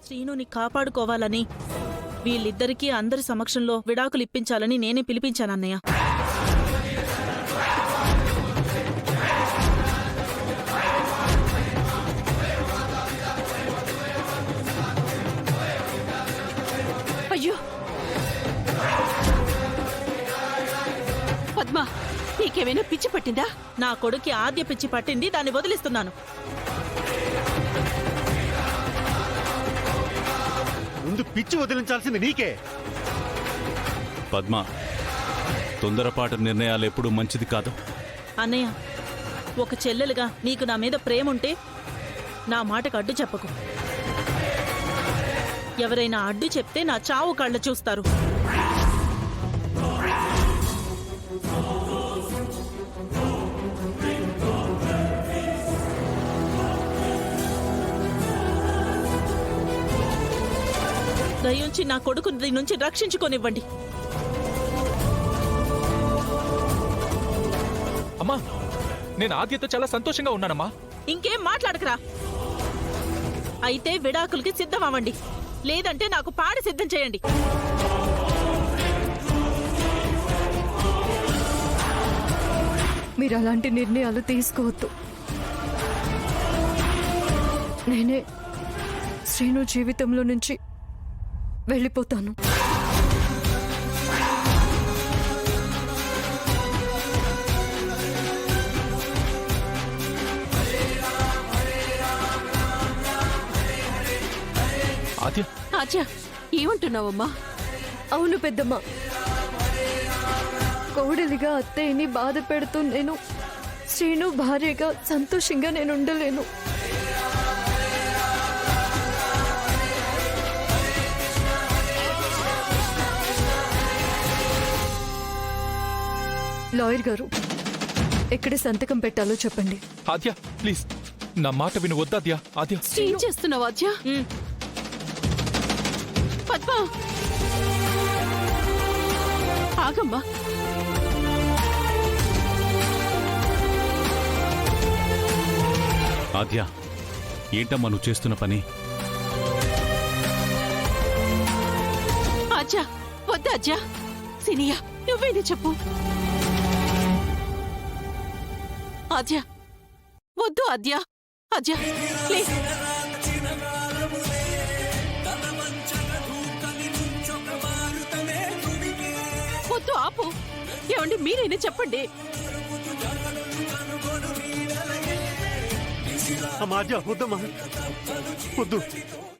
శ్రీనుని కాపాడుకోవాలని వీళ్ళిద్దరికీ అందరి సమక్షంలో విడాకులు ఇప్పించాలని నేనే పిలిపించానన్నయ్య. అయ్యో పద్మ, నీకేమైనా పిచ్చి పట్టిందా? నా కొడుక్కి ఆద్య పిచ్చి పట్టింది, దాన్ని వదిలిస్తున్నాను. ముందు పిచ్చి వదిలించాల్సింది నీకే. పద్మ, తొందరపాటు నిర్ణయాలు ఎప్పుడూ మంచిది కాదు. అన్నయ్య, ఒక చెల్లెలుగా నీకు నా మీద ప్రేముంటే నా మాటకు అడ్డు చెప్పకు. ఎవరైనా అడ్డు చెప్తే నా చావు కళ్ళ చూస్తారు. దయించి నా కొడుకుని దీని నుంచి రక్షించుకోనివ్వండి. అమ్మా, నేను ఆద్యతో చాలా సంతోషంగా ఉన్నానమ్మా. ఇంకేం మాట్లాడకరా. అయితే విడాకులకి సిద్ధమవ్వండి, లేదంటే నాకు పాడి సిద్ధం చేయండి. మీరు అలాంటి నిర్ణయాలు తీసుకోవద్దు. నేనే శ్రీను జీవితంలో నుంచి వెళ్ళిపోతాను. ఆద్య, ఆద్య, ఏమంటున్నావమ్మా? అవును పెద్దమ్మ, కోడలిగా అత్తయ్యని బాధ పెడుతూ నేను శ్రీను భార్యగా సంతోషంగా నేను ఉండలేను. లాయర్ గారు, ఎక్కడ సంతకం పెట్టాలో చెప్పండి. ఆద్య ప్లీజ్, నా మాట విను. వద్దాద్య. ఆద్య, ఏం చేస్తున్నావు ఆద్య? పద్మ, ఆగమ్మా. ఆద్య, ఏంటమ్మా నువ్వు చేస్తున్న పని? ఆద్య, వద్దా ఆద్య. సినియా, నువ్వేది చెప్పు. ఆద్య, వద్దు ఆద్య. ఆద్య ప్లీజ్. వద్దు, ఆపు. ఏమండి, మీరైనా చెప్పండి. అమ్మా ఆద్య, వద్దమ్మా, వద్దు.